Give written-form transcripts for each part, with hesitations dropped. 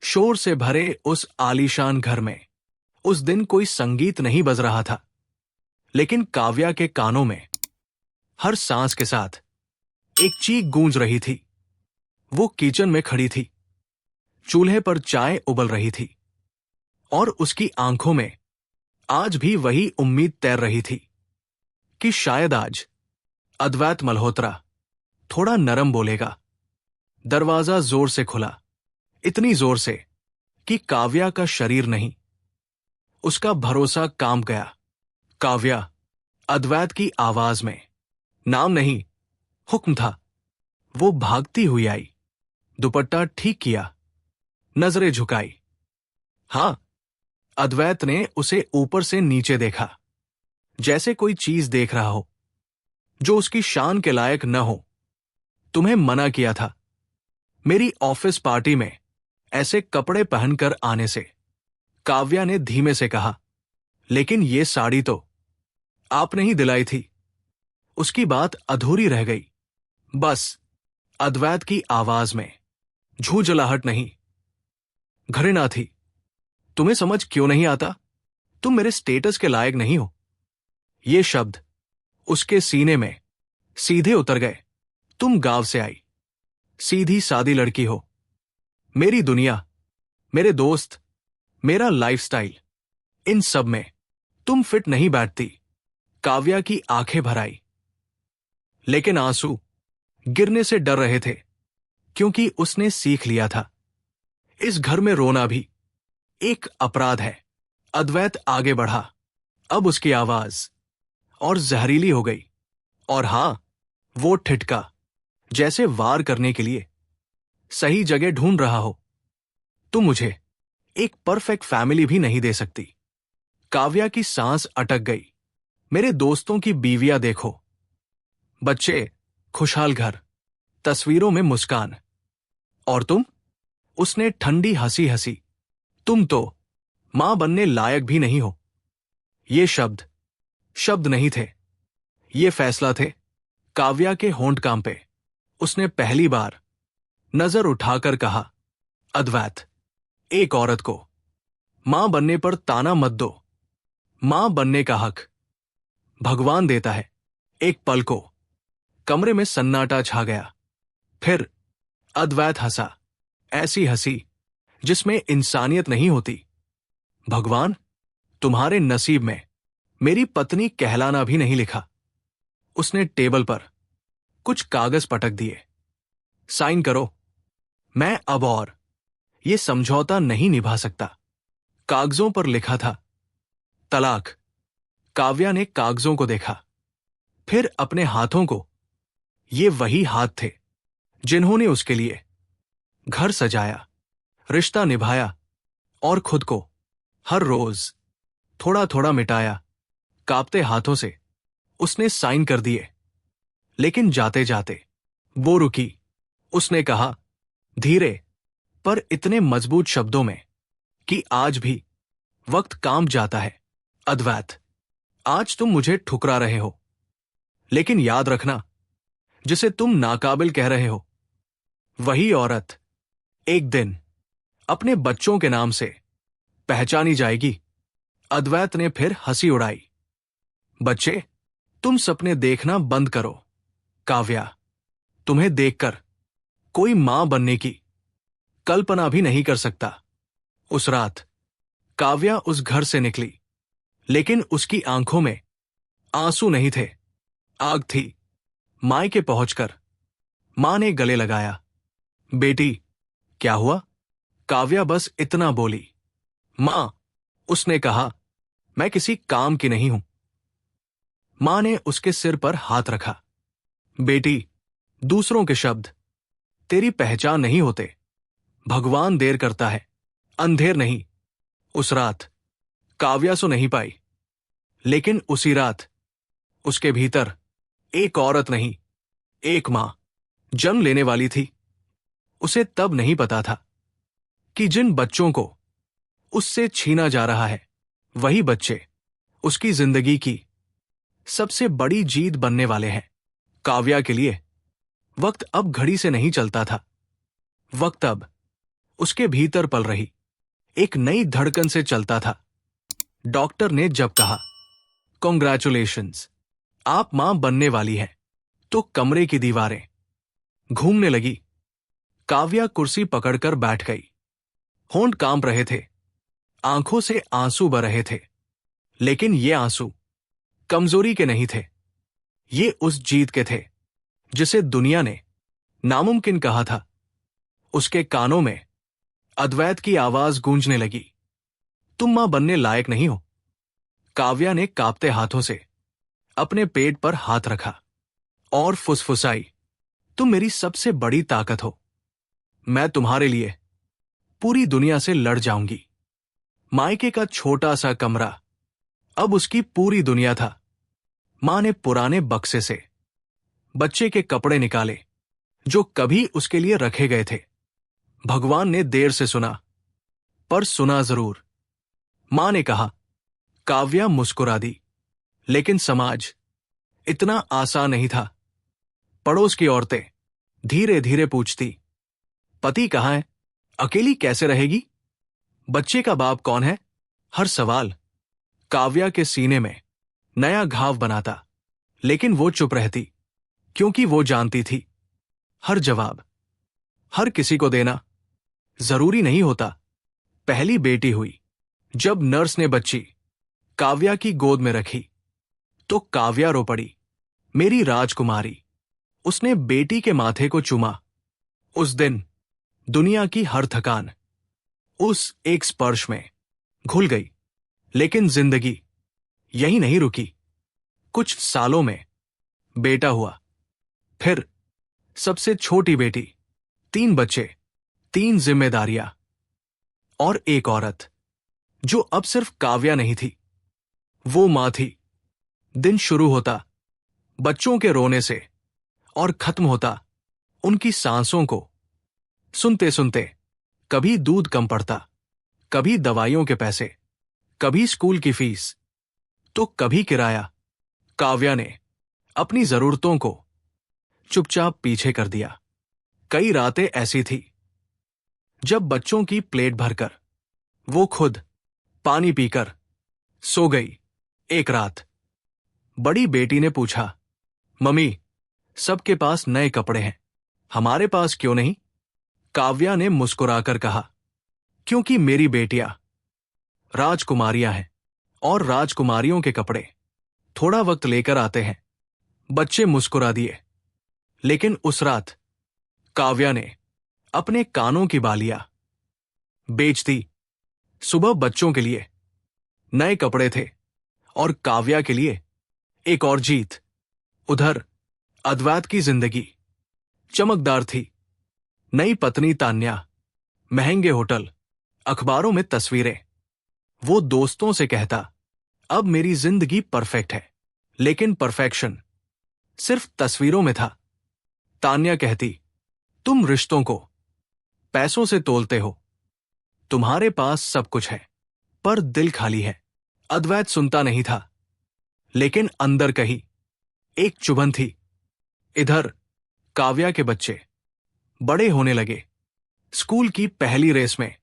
शोर से भरे उस आलीशान घर में उस दिन कोई संगीत नहीं बज रहा था, लेकिन काव्या के कानों में हर सांस के साथ एक चीख गूंज रही थी। वो किचन में खड़ी थी, चूल्हे पर चाय उबल रही थी और उसकी आंखों में आज भी वही उम्मीद तैर रही थी कि शायद आज अद्वैत मल्होत्रा थोड़ा नरम बोलेगा। दरवाजा जोर से खुला, इतनी जोर से कि काव्या का शरीर नहीं, उसका भरोसा कांप गया। काव्या, अद्वैत की आवाज में नाम नहीं, हुक्म था। वो भागती हुई आई, दुपट्टा ठीक किया, नजरें झुकाई। हां, अद्वैत ने उसे ऊपर से नीचे देखा, जैसे कोई चीज देख रहा हो जो उसकी शान के लायक न हो। तुम्हें मना किया था मेरी ऑफिस पार्टी में ऐसे कपड़े पहनकर आने से, काव्या ने धीमे से कहा। लेकिन ये साड़ी तो आपने ही दिलाई थी। उसकी बात अधूरी रह गई। बस, अद्वैत की आवाज में झूझलाहट नहीं, घृणा थी। तुम्हें समझ क्यों नहीं आता? तुम मेरे स्टेटस के लायक नहीं हो। ये शब्द उसके सीने में सीधे उतर गए। तुम गांव से आई, सीधी सादी लड़की हो। मेरी दुनिया, मेरे दोस्त, मेरा लाइफस्टाइल, इन सब में तुम फिट नहीं बैठती। काव्या की आंखें भर आई, लेकिन आंसू गिरने से डर रहे थे, क्योंकि उसने सीख लिया था इस घर में रोना भी एक अपराध है। अद्वैत आगे बढ़ा। अब उसकी आवाज और जहरीली हो गई। और हां, वो ठिठका, जैसे वार करने के लिए सही जगह ढूंढ रहा हो। तुम मुझे एक परफेक्ट फैमिली भी नहीं दे सकती। काव्या की सांस अटक गई। मेरे दोस्तों की बीवियां देखो, बच्चे, खुशहाल घर, तस्वीरों में मुस्कान। और तुम? उसने ठंडी हंसी हंसी। तुम तो मां बनने लायक भी नहीं हो। ये शब्द नहीं थे, ये फैसला थे। काव्या के होंठ कांपे। उसने पहली बार नजर उठाकर कहा, अद्वैत, एक औरत को मां बनने पर ताना मत दो। मां बनने का हक भगवान देता है। एक पल को कमरे में सन्नाटा छा गया। फिर अद्वैत हंसा, ऐसी हंसी जिसमें इंसानियत नहीं होती। भगवान, तुम्हारे नसीब में मेरी पत्नी कहलाना भी नहीं लिखा। उसने टेबल पर कुछ कागज पटक दिए। साइन करो। मैं अब और ये समझौता नहीं निभा सकता। कागजों पर लिखा था, तलाक। काव्या ने कागजों को देखा, फिर अपने हाथों को। ये वही हाथ थे जिन्होंने उसके लिए घर सजाया, रिश्ता निभाया और खुद को हर रोज थोड़ा थोड़ा मिटाया। कांपते हाथों से उसने साइन कर दिए। लेकिन जाते जाते वो रुकी। उसने कहा, धीरे पर इतने मजबूत शब्दों में कि आज भी वक्त कांप जाता है। अद्वैत, आज तुम मुझे ठुकरा रहे हो, लेकिन याद रखना, जिसे तुम नाकाबिल कह रहे हो, वही औरत एक दिन अपने बच्चों के नाम से पहचानी जाएगी। अद्वैत ने फिर हंसी उड़ाई। बच्चे, तुम सपने देखना बंद करो। काव्या, तुम्हें देखकर कोई मां बनने की कल्पना भी नहीं कर सकता। उस रात काव्या उस घर से निकली, लेकिन उसकी आंखों में आंसू नहीं थे, आग थी। मायके पहुंचकर मां ने गले लगाया। बेटी, क्या हुआ? काव्या बस इतना बोली। मां, उसने कहा, मैं किसी काम की नहीं हूं। मां ने उसके सिर पर हाथ रखा। बेटी, दूसरों के शब्द तेरी पहचान नहीं होते। भगवान देर करता है, अंधेर नहीं। उस रात काव्या सो नहीं पाई, लेकिन उसी रात उसके भीतर एक औरत नहीं, एक मां जन्म लेने वाली थी। उसे तब नहीं पता था कि जिन बच्चों को उससे छीना जा रहा है, वही बच्चे उसकी जिंदगी की सबसे बड़ी जीत बनने वाले हैं। काव्या के लिए वक्त अब घड़ी से नहीं चलता था। वक्त अब उसके भीतर पल रही एक नई धड़कन से चलता था। डॉक्टर ने जब कहा, कॉन्ग्रेचुलेशंस, आप मां बनने वाली हैं, तो कमरे की दीवारें घूमने लगी। काव्या कुर्सी पकड़कर बैठ गई। होंठ कांप रहे थे, आंखों से आंसू बह रहे थे, लेकिन ये आंसू कमजोरी के नहीं थे। ये उस जीत के थे जिसे दुनिया ने नामुमकिन कहा था। उसके कानों में अद्वैत की आवाज गूंजने लगी, तुम मां बनने लायक नहीं हो। काव्या ने कांपते हाथों से अपने पेट पर हाथ रखा और फुसफुसाई, तुम मेरी सबसे बड़ी ताकत हो। मैं तुम्हारे लिए पूरी दुनिया से लड़ जाऊंगी। मायके का छोटा सा कमरा अब उसकी पूरी दुनिया था। मां ने पुराने बक्से से बच्चे के कपड़े निकाले जो कभी उसके लिए रखे गए थे। भगवान ने देर से सुना, पर सुना जरूर। मां ने कहा। काव्या मुस्कुरा दी, लेकिन समाज इतना आसान नहीं था। पड़ोस की औरतें धीरे धीरे पूछती, पति कहाँ है, अकेली कैसे रहेगी, बच्चे का बाप कौन है। हर सवाल काव्या के सीने में नया घाव बनाता, लेकिन वो चुप रहती, क्योंकि वो जानती थी हर जवाब हर किसी को देना जरूरी नहीं होता। पहली बेटी हुई। जब नर्स ने बच्ची काव्या की गोद में रखी तो काव्या रो पड़ी, मेरी राजकुमारी। उसने बेटी के माथे को चूमा। उस दिन दुनिया की हर थकान उस एक स्पर्श में घुल गई। लेकिन जिंदगी यही नहीं रुकी। कुछ सालों में बेटा हुआ, फिर सबसे छोटी बेटी, 3 बच्चे, 3 जिम्मेदारियां और एक औरत जो अब सिर्फ काव्या नहीं थी, वो मां थी। दिन शुरू होता बच्चों के रोने से और खत्म होता उनकी सांसों को सुनते सुनते। कभी दूध कम पड़ता, कभी दवाइयों के पैसे, कभी स्कूल की फीस, तो कभी किराया। काव्या ने अपनी जरूरतों को चुपचाप पीछे कर दिया। कई रातें ऐसी थी जब बच्चों की प्लेट भरकर वो खुद पानी पीकर सो गई। एक रात बड़ी बेटी ने पूछा, मम्मी, सबके पास नए कपड़े हैं, हमारे पास क्यों नहीं। काव्या ने मुस्कुराकर कहा, क्योंकि मेरी बेटियां राजकुमारियां हैं और राजकुमारियों के कपड़े थोड़ा वक्त लेकर आते हैं। बच्चे मुस्कुरा दिए, लेकिन उस रात काव्या ने अपने कानों की बालियां बेच दी। सुबह बच्चों के लिए नए कपड़े थे और काव्या के लिए एक और जीत। उधर अद्वैत की जिंदगी चमकदार थी। नई पत्नी तान्या, महंगे होटल, अखबारों में तस्वीरें। वो दोस्तों से कहता, अब मेरी जिंदगी परफेक्ट है, लेकिन परफेक्शन सिर्फ तस्वीरों में था। तान्या कहती, तुम रिश्तों को पैसों से तोलते हो, तुम्हारे पास सब कुछ है पर दिल खाली है। अद्वैत सुनता नहीं था, लेकिन अंदर कहीं एक चुभन थी। इधर काव्या के बच्चे बड़े होने लगे। स्कूल की पहली रेस में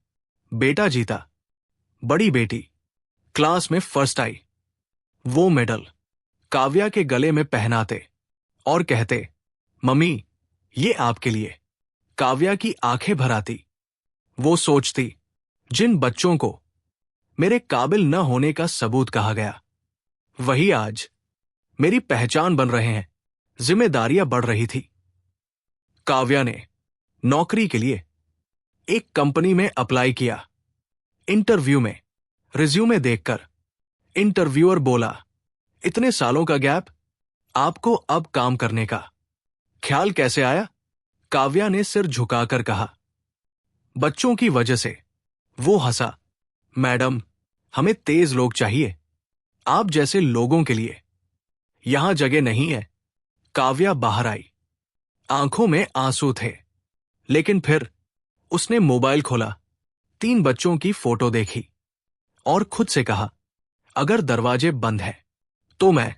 बेटा जीता। बड़ी बेटी क्लास में फर्स्ट आई। वो मेडल काव्या के गले में पहनाते और कहते, मम्मी, ये आपके लिए। काव्या की आंखें भर आती। वो सोचती, जिन बच्चों को मेरे काबिल न होने का सबूत कहा गया, वही आज मेरी पहचान बन रहे हैं। जिम्मेदारियां बढ़ रही थी। काव्या ने नौकरी के लिए एक कंपनी में अप्लाई किया। इंटरव्यू में रिज्यूमे देखकर इंटरव्यूअर बोला, इतने सालों का गैप, आपको अब काम करने का ख्याल कैसे आया। काव्या ने सिर झुकाकर कहा, बच्चों की वजह से। वो हंसा, मैडम, हमें तेज लोग चाहिए, आप जैसे लोगों के लिए यहां जगह नहीं है। काव्या बाहर आई। आंखों में आंसू थे, लेकिन फिर उसने मोबाइल खोला, 3 बच्चों की फोटो देखी और खुद से कहा, अगर दरवाजे बंद हैं तो मैं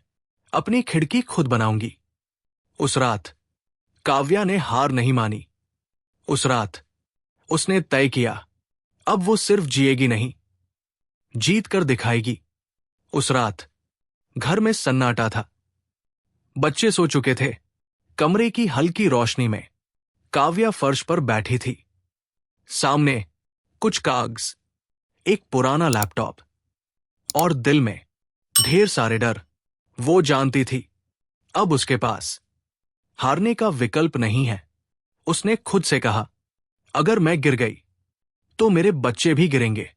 अपनी खिड़की खुद बनाऊंगी। उस रात काव्या ने हार नहीं मानी। उस रात उसने तय किया, अब वो सिर्फ जिएगी नहीं, जीत कर दिखाएगी। उस रात घर में सन्नाटा था। बच्चे सो चुके थे। कमरे की हल्की रोशनी में काव्या फर्श पर बैठी थी। सामने कुछ कागज, एक पुराना लैपटॉप और दिल में ढेर सारे डर। वो जानती थी अब उसके पास हारने का विकल्प नहीं है। उसने खुद से कहा, अगर मैं गिर गई तो मेरे बच्चे भी गिरेंगे,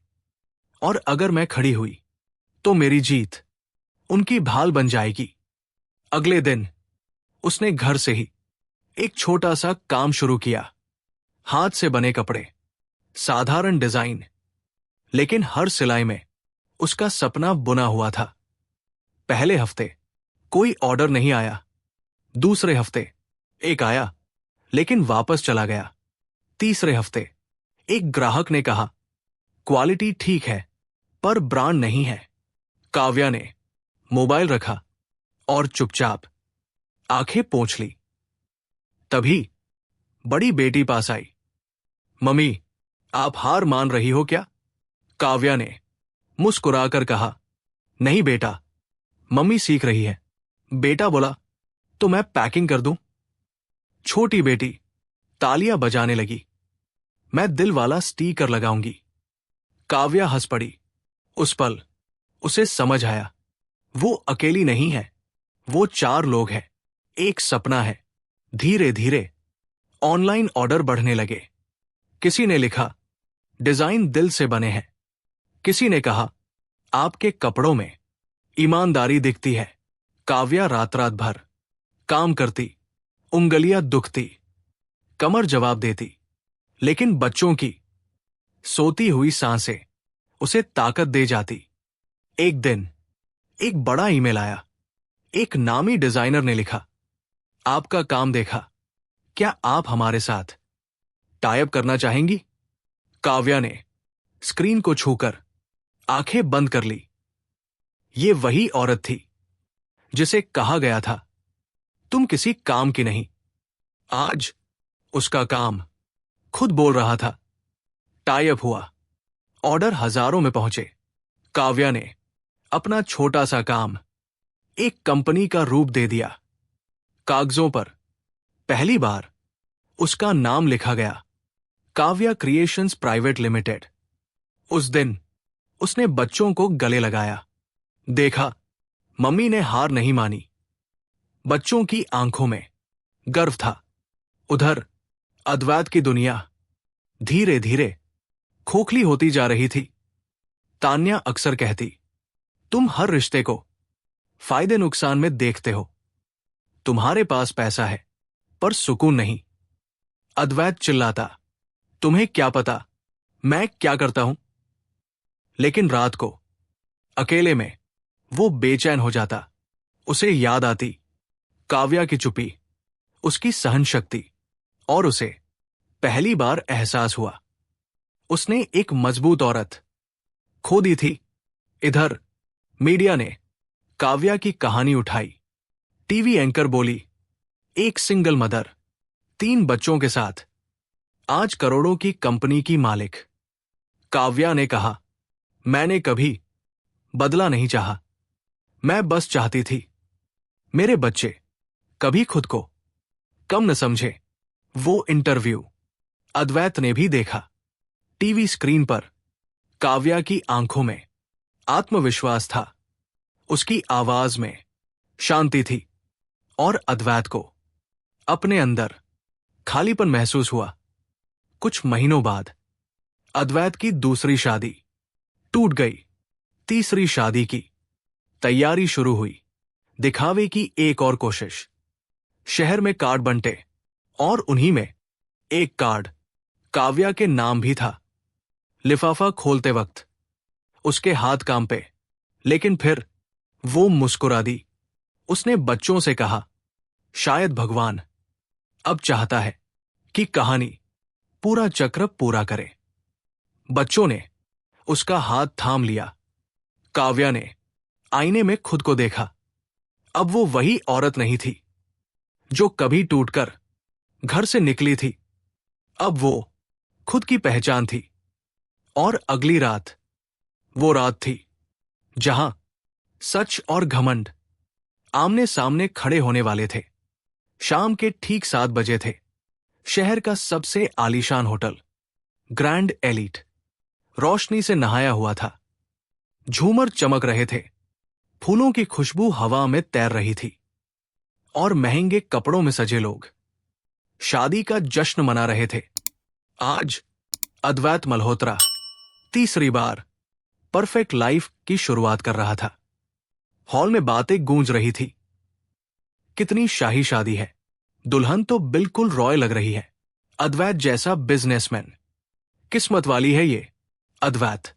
और अगर मैं खड़ी हुई तो मेरी जीत उनकी भाल बन जाएगी। अगले दिन उसने घर से ही एक छोटा सा काम शुरू किया। हाथ से बने कपड़े, साधारण डिजाइन, लेकिन हर सिलाई में उसका सपना बुना हुआ था। पहले हफ्ते कोई ऑर्डर नहीं आया। दूसरे हफ्ते एक आया, लेकिन वापस चला गया। तीसरे हफ्ते एक ग्राहक ने कहा, क्वालिटी ठीक है पर ब्रांड नहीं है। काव्या ने मोबाइल रखा और चुपचाप आंखें पोंछ ली। तभी बड़ी बेटी पास आई। मम्मी, आप हार मान रही हो क्या? काव्या ने मुस्कुराकर कहा, नहीं बेटा, मम्मी सीख रही है। बेटा बोला, तो मैं पैकिंग कर दूं? छोटी बेटी तालियां बजाने लगी, मैं दिल वाला स्टीकर लगाऊंगी। काव्या हंस पड़ी। उस पल उसे समझ आया, वो अकेली नहीं है, वो 4 लोग हैं, एक सपना है। धीरे धीरे ऑनलाइन ऑर्डर बढ़ने लगे। किसी ने लिखा, डिजाइन दिल से बने हैं। किसी ने कहा, आपके कपड़ों में ईमानदारी दिखती है। काव्या रात रात भर काम करती, उंगलियां दुखती, कमर जवाब देती, लेकिन बच्चों की सोती हुई सांसें उसे ताकत दे जाती। एक दिन एक बड़ा ईमेल आया। एक नामी डिजाइनर ने लिखा, आपका काम देखा, क्या आप हमारे साथ टाई अप करना चाहेंगी? काव्या ने स्क्रीन को छूकर आंखें बंद कर ली। ये वही औरत थी जिसे कहा गया था, तुम किसी काम की नहीं। आज उसका काम खुद बोल रहा था। टाई अप हुआ, ऑर्डर हजारों में पहुंचे। काव्या ने अपना छोटा सा काम एक कंपनी का रूप दे दिया। कागजों पर पहली बार उसका नाम लिखा गया, काव्या क्रिएशंस प्राइवेट लिमिटेड। उस दिन उसने बच्चों को गले लगाया। देखा, मम्मी ने हार नहीं मानी। बच्चों की आंखों में गर्व था। उधर अद्वैत की दुनिया धीरे धीरे खोखली होती जा रही थी। तान्या अक्सर कहती, तुम हर रिश्ते को फायदे नुकसान में देखते हो। तुम्हारे पास पैसा है पर सुकून नहीं। अद्वैत चिल्लाता, तुम्हें क्या पता मैं क्या करता हूं? लेकिन रात को अकेले में वो बेचैन हो जाता। उसे याद आती काव्या की चुप्पी, उसकी सहन शक्ति, और उसे पहली बार एहसास हुआ उसने एक मजबूत औरत खो दी थी। इधर मीडिया ने काव्या की कहानी उठाई। टीवी एंकर बोली, एक सिंगल मदर, 3 बच्चों के साथ आज करोड़ों की कंपनी की मालिक। काव्या ने कहा, मैंने कभी बदला नहीं चाहा, मैं बस चाहती थी मेरे बच्चे कभी खुद को कम न समझे। वो इंटरव्यू अद्वैत ने भी देखा। टीवी स्क्रीन पर काव्या की आंखों में आत्मविश्वास था, उसकी आवाज में शांति थी, और अद्वैत को अपने अंदर खालीपन महसूस हुआ। कुछ महीनों बाद अद्वैत की दूसरी शादी टूट गई। तीसरी शादी की तैयारी शुरू हुई। दिखावे की एक और कोशिश। शहर में कार्ड बंटे, और उन्हीं में एक कार्ड काव्या के नाम भी था। लिफाफा खोलते वक्त उसके हाथ कांपे, लेकिन फिर वो मुस्कुरा दी। उसने बच्चों से कहा, शायद भगवान अब चाहता है कि कहानी पूरा चक्र पूरा करे। बच्चों ने उसका हाथ थाम लिया। काव्या ने आईने में खुद को देखा। अब वो वही औरत नहीं थी जो कभी टूटकर घर से निकली थी। अब वो खुद की पहचान थी। और अगली रात वो रात थी जहां सच और घमंड आमने सामने खड़े होने वाले थे। शाम के ठीक 7 बजे थे। शहर का सबसे आलीशान होटल ग्रैंड एलीट रोशनी से नहाया हुआ था। झूमर चमक रहे थे, फूलों की खुशबू हवा में तैर रही थी और महंगे कपड़ों में सजे लोग शादी का जश्न मना रहे थे। आज अद्वैत मल्होत्रा तीसरी बार परफेक्ट लाइफ की शुरुआत कर रहा था। हॉल में बातें गूंज रही थी। कितनी शाही शादी है, दुल्हन तो बिल्कुल रॉय लग रही है। अद्वैत जैसा बिजनेसमैन, किस्मत वाली है ये। अद्वैत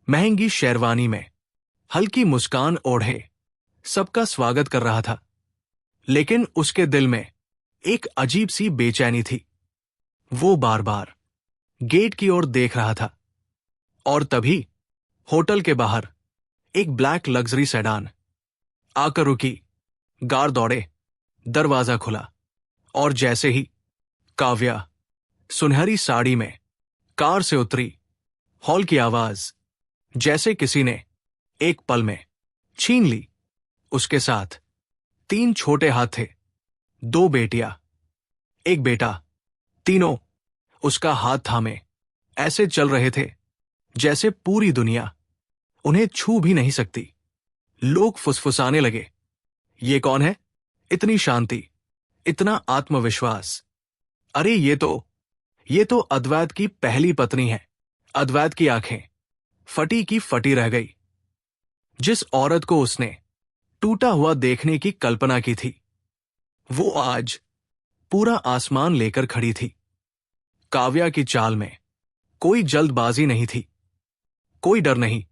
महंगी शेरवानी में हल्की मुस्कान ओढ़े सबका स्वागत कर रहा था। लेकिन उसके दिल में एक अजीब सी बेचैनी थी। वो बार बार गेट की ओर देख रहा था। और तभी होटल के बाहर एक ब्लैक लग्जरी सेडान आकर रुकी। गार्ड दौड़े, दरवाजा खुला और जैसे ही काव्या सुनहरी साड़ी में कार से उतरी, हॉल की आवाज जैसे किसी ने एक पल में छीन ली। उसके साथ 3 छोटे हाथ थे, 2 बेटियां, एक बेटा। तीनों उसका हाथ थामे ऐसे चल रहे थे जैसे पूरी दुनिया उन्हें छू भी नहीं सकती। लोग फुसफुसाने लगे, ये कौन है? इतनी शांति, इतना आत्मविश्वास। अरे ये तो अद्वैत की पहली पत्नी है। अद्वैत की आंखें फटी की फटी रह गई। जिस औरत को उसने टूटा हुआ देखने की कल्पना की थी, वो आज पूरा आसमान लेकर खड़ी थी। काव्या की चाल में कोई जल्दबाजी नहीं थी, कोई डर नहीं।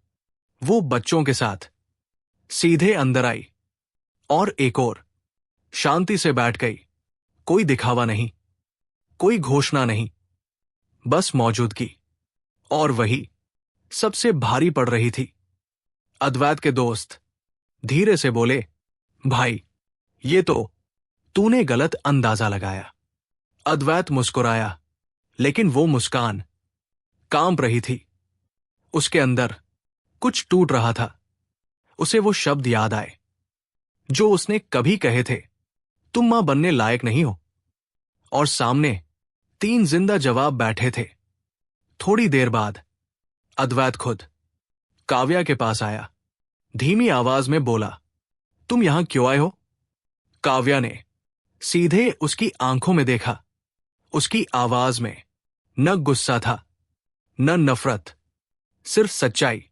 वो बच्चों के साथ सीधे अंदर आई और एक और शांति से बैठ गई। कोई दिखावा नहीं, कोई घोषणा नहीं, बस मौजूदगी। और वही सबसे भारी पड़ रही थी। अद्वैत के दोस्त धीरे से बोले, भाई, ये तो तूने गलत अंदाजा लगाया। अद्वैत मुस्कुराया, लेकिन वो मुस्कान कांप रही थी। उसके अंदर कुछ टूट रहा था। उसे वो शब्द याद आए जो उसने कभी कहे थे, तुम मां बनने लायक नहीं हो। और सामने 3 जिंदा जवाब बैठे थे। थोड़ी देर बाद अद्वैत खुद काव्या के पास आया। धीमी आवाज में बोला, तुम यहां क्यों आए हो? काव्या ने सीधे उसकी आंखों में देखा। उसकी आवाज में न गुस्सा था, न नफरत, सिर्फ सच्चाई।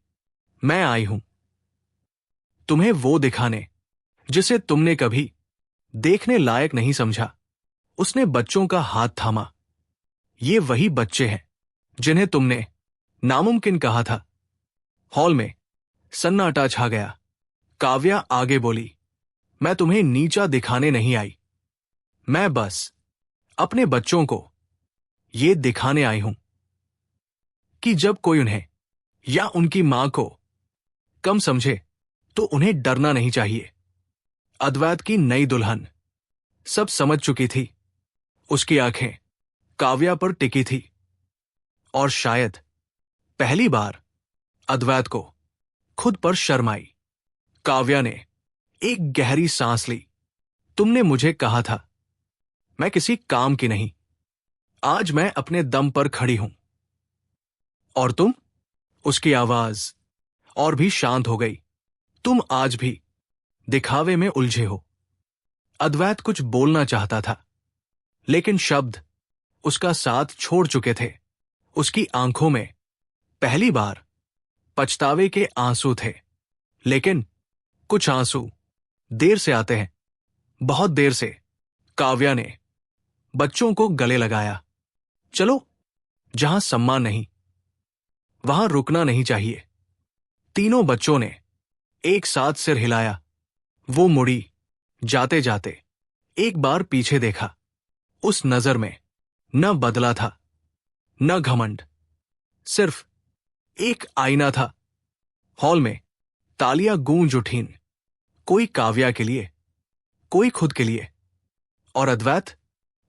मैं आई हूं तुम्हें वो दिखाने जिसे तुमने कभी देखने लायक नहीं समझा। उसने बच्चों का हाथ थामा। ये वही बच्चे हैं जिन्हें तुमने नामुमकिन कहा था। हॉल में सन्नाटा छा गया। काव्या आगे बोली, मैं तुम्हें नीचा दिखाने नहीं आई। मैं बस अपने बच्चों को ये दिखाने आई हूं कि जब कोई उन्हें या उनकी मां को कम समझे तो उन्हें डरना नहीं चाहिए। अद्वैत की नई दुल्हन सब समझ चुकी थी। उसकी आंखें काव्या पर टिकी थी और शायद पहली बार अद्वैत को खुद पर शर्म आई। काव्या ने एक गहरी सांस ली। तुमने मुझे कहा था मैं किसी काम की नहीं। आज मैं अपने दम पर खड़ी हूं। और तुम? उसकी आवाज और भी शांत हो गई। तुम आज भी दिखावे में उलझे हो। अद्वैत कुछ बोलना चाहता था, लेकिन शब्द उसका साथ छोड़ चुके थे। उसकी आंखों में पहली बार पछतावे के आंसू थे। लेकिन कुछ आंसू देर से आते हैं, बहुत देर से। काव्या ने बच्चों को गले लगाया। चलो, जहां सम्मान नहीं, वहां रुकना नहीं चाहिए। तीनों बच्चों ने एक साथ सिर हिलाया। वो मुड़ी, जाते जाते एक बार पीछे देखा। उस नजर में न बदला था, न घमंड, सिर्फ एक आईना था। हॉल में तालियां गूंज उठीं, कोई काव्या के लिए, कोई खुद के लिए। और अद्वैत,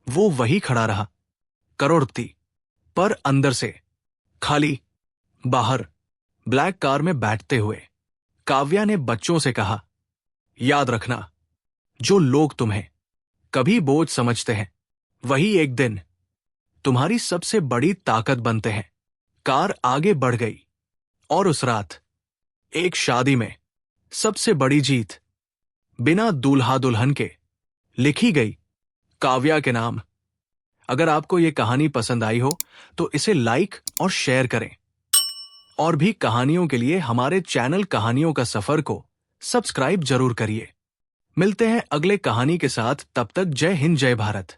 वो वही खड़ा रहा, करोड़पति, पर अंदर से खाली। बाहर ब्लैक कार में बैठते हुए काव्या ने बच्चों से कहा, याद रखना, जो लोग तुम्हें कभी बोझ समझते हैं वही एक दिन तुम्हारी सबसे बड़ी ताकत बनते हैं। कार आगे बढ़ गई और उस रात एक शादी में सबसे बड़ी जीत बिना दूल्हा दुल्हन के लिखी गई काव्या के नाम। अगर आपको यह कहानी पसंद आई हो तो इसे लाइक और शेयर करें, और भी कहानियों के लिए हमारे चैनल कहानियों का सफर को सब्सक्राइब जरूर करिए। मिलते हैं अगले कहानी के साथ, तब तक जय हिंद जय भारत।